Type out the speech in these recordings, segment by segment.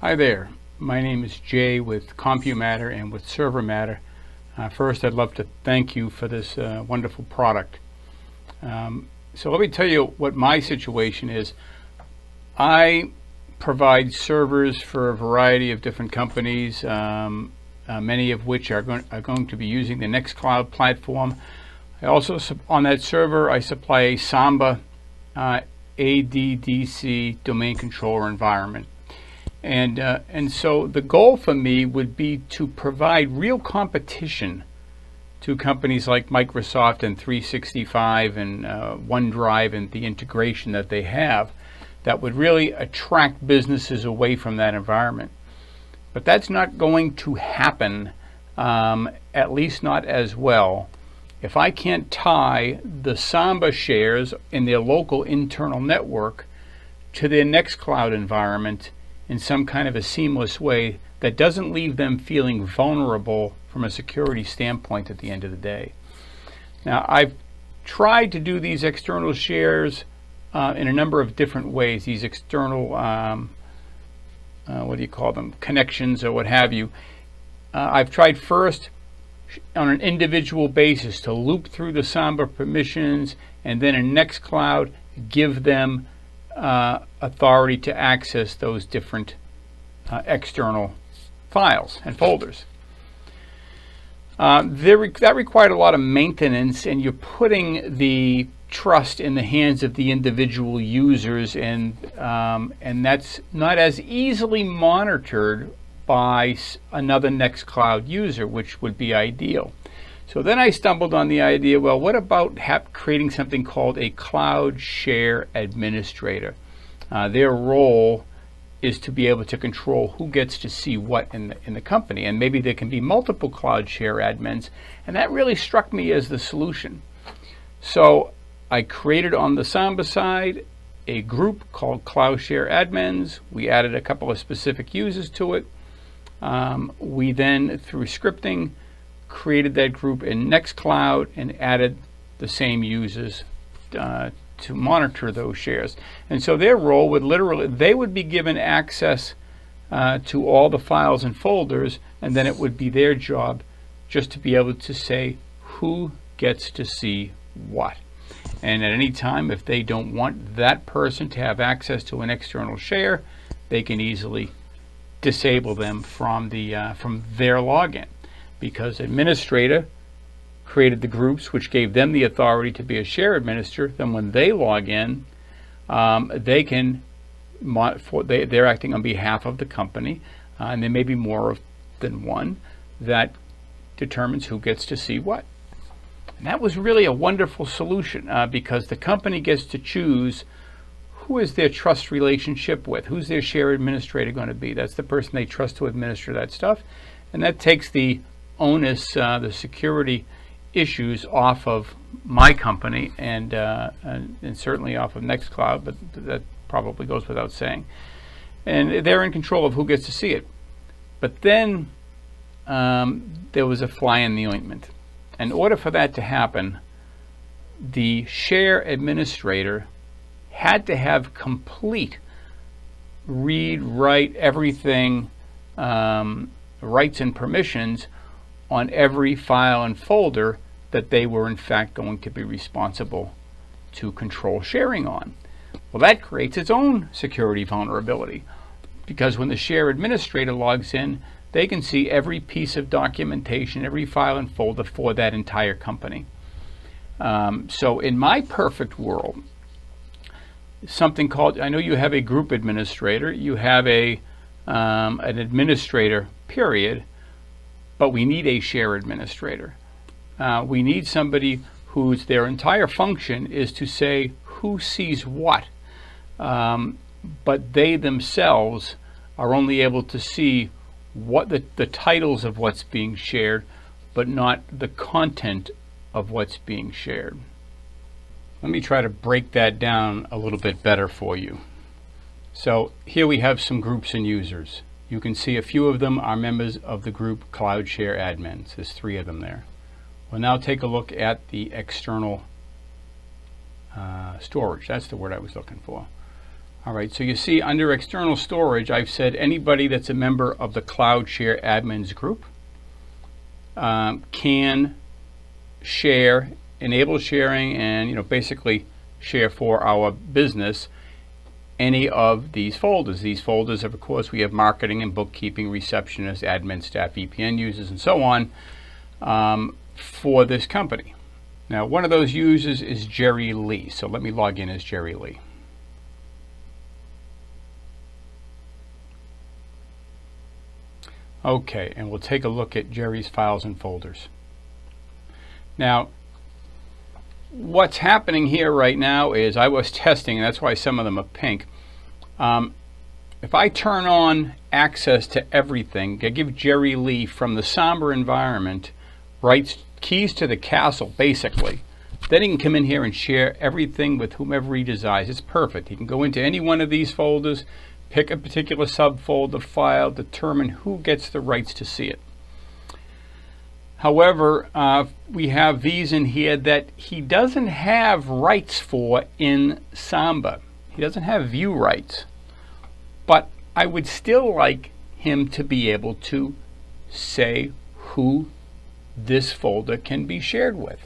Hi there, my name is Jay with CompuMatter and with ServerMatter. First, I'd love to thank you for this wonderful product. So let me tell you what my situation is. I provide servers for a variety of different companies, many of which are going to be using the Nextcloud platform. I also, on that server, I supply a Samba ADDC domain controller environment. And so the goal for me would be to provide real competition to companies like Microsoft and 365 and OneDrive and the integration that they have that would really attract businesses away from that environment. But that's not going to happen, at least not as well, if I can't tie the Samba shares in their local internal network to their Nextcloud environment in some kind of a seamless way that doesn't leave them feeling vulnerable from a security standpoint at the end of the day. Now, I've tried to do these external shares in a number of different ways, these external, what do you call them, connections or what have you. I've tried first on an individual basis to loop through the Samba permissions and then in Nextcloud give them authority to access those different external files and folders. That required a lot of maintenance, and you're putting the trust in the hands of the individual users, and that's not as easily monitored by another Nextcloud user, which would be ideal. So then I stumbled on the idea, well, what about creating something called a Cloud Share Administrator? Their role is to be able to control who gets to see what in the company, and maybe there can be multiple Cloud Share admins, and that really struck me as the solution. So I created on the Samba side a group called Cloud Share Admins. We added a couple of specific users to it. We then, through scripting, created that group in Nextcloud and added the same users to monitor those shares. And so their role would literally, they would be given access to all the files and folders, and then it would be their job just to be able to say who gets to see what. And at any time, if they don't want that person to have access to an external share, they can easily disable them from their login, because administrator created the groups which gave them the authority to be a share administrator. Then when they log in, they can they're acting on behalf of the company, and there may be more than one that determines who gets to see what. And that was really a wonderful solution, because the company gets to choose who is their trust relationship with, who's their share administrator going to be. That's the person they trust to administer that stuff, and that takes the onus, the security issues off of my company and certainly off of Nextcloud, but that probably goes without saying. And they're in control of who gets to see it. But then there was a fly in the ointment. In order for that to happen, the share administrator had to have complete read, write, everything, rights and permissions on every file and folder that they were in fact going to be responsible to control sharing on. Well, that creates its own security vulnerability, because when the share administrator logs in, they can see every piece of documentation, every file and folder for that entire company. So in my perfect world, something called, I know you have a group administrator, you have an administrator, period, but we need a share administrator. We need somebody whose their entire function is to say who sees what, but they themselves are only able to see what the titles of what's being shared, but not the content of what's being shared. Let me try to break that down a little bit better for you. So here we have some groups and users. You can see a few of them are members of the group Cloud Share Admins. There's 3 of them there. We'll now take a look at the external storage. That's the word I was looking for. All right, so you see under external storage, I've said anybody that's a member of the Cloud Share Admins group can share, enable sharing, and basically share for our business any of these folders. These folders, of course, we have marketing and bookkeeping, receptionists, admin staff, VPN users, and so on for this company. Now, one of those users is Jerry Lee. So let me log in as Jerry Lee. Okay, and we'll take a look at Jerry's files and folders. Now, what's happening here right now is I was testing, and that's why some of them are pink. If I turn on access to everything, I give Jerry Lee from the Samba environment rights, keys to the castle, basically. Then he can come in here and share everything with whomever he desires. It's perfect. He can go into any one of these folders, pick a particular subfolder file, determine who gets the rights to see it. However, we have these in here that he doesn't have rights for in Samba. He doesn't have view rights. But I would still like him to be able to say who this folder can be shared with.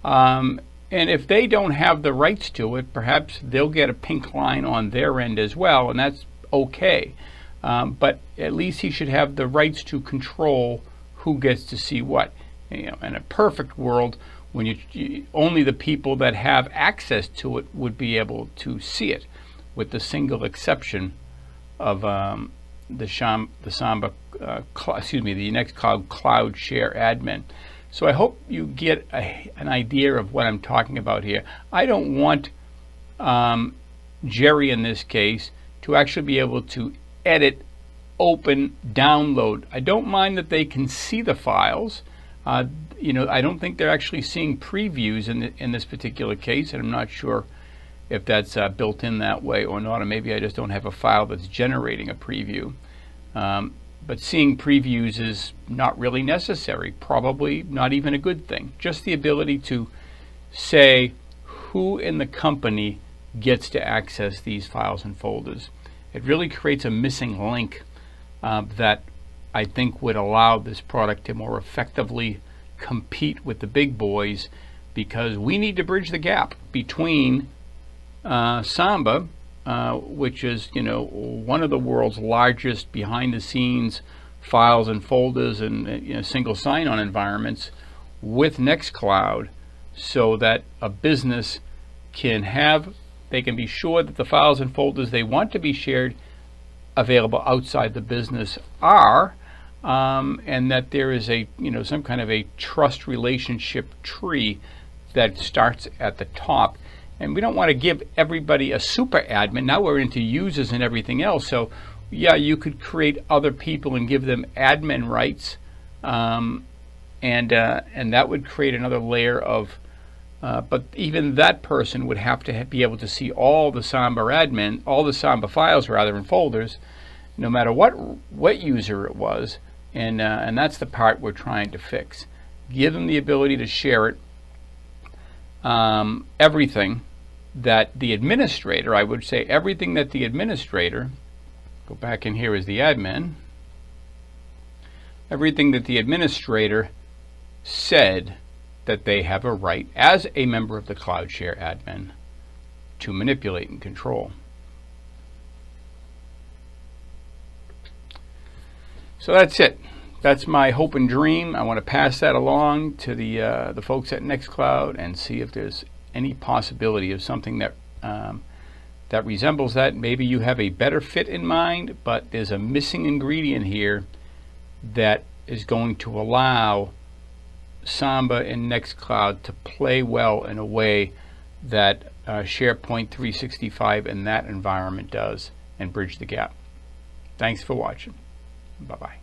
And if they don't have the rights to it, perhaps they'll get a pink line on their end as well, and that's okay. But at least he should have the rights to control who gets to see what. In a perfect world, when only the people that have access to it would be able to see it, with the single exception of the Nextcloud Cloud Share Admin. So I hope you get an idea of what I'm talking about here. I don't want Jerry in this case to actually be able to edit, open, download. I don't mind that they can see the files. I don't think they're actually seeing previews in this particular case, and I'm not sure if that's built in that way or not, or maybe I just don't have a file that's generating a preview. But seeing previews is not really necessary, probably not even a good thing. Just the ability to say who in the company gets to access these files and folders. It really creates a missing link that I think would allow this product to more effectively compete with the big boys, because we need to bridge the gap between Samba, which is one of the world's largest behind-the-scenes files and folders and single sign-on environments, with Nextcloud, so that a business they can be sure that the files and folders they want to be shared available outside the business are, and that there is some kind of a trust relationship tree that starts at the top. And we don't want to give everybody a super admin. Now we're into users and everything else. So yeah, you could create other people and give them admin rights, and that would create another layer of. But even that person would have to be able to see all the Samba files and folders, no matter what user it was. And that's the part we're trying to fix. Give them the ability to share it. Everything that the administrator, I would say everything that the administrator, go back in here as the admin, everything that the administrator said that they have a right as a member of the Cloud Share admin to manipulate and control. So that's it. That's my hope and dream. I want to pass that along to the folks at Nextcloud and see if there's any possibility of something that that resembles that. Maybe you have a better fit in mind, but there's a missing ingredient here that is going to allow Samba and Nextcloud to play well in a way that SharePoint 365 and that environment does, and bridge the gap. Thanks for watching. Bye-bye.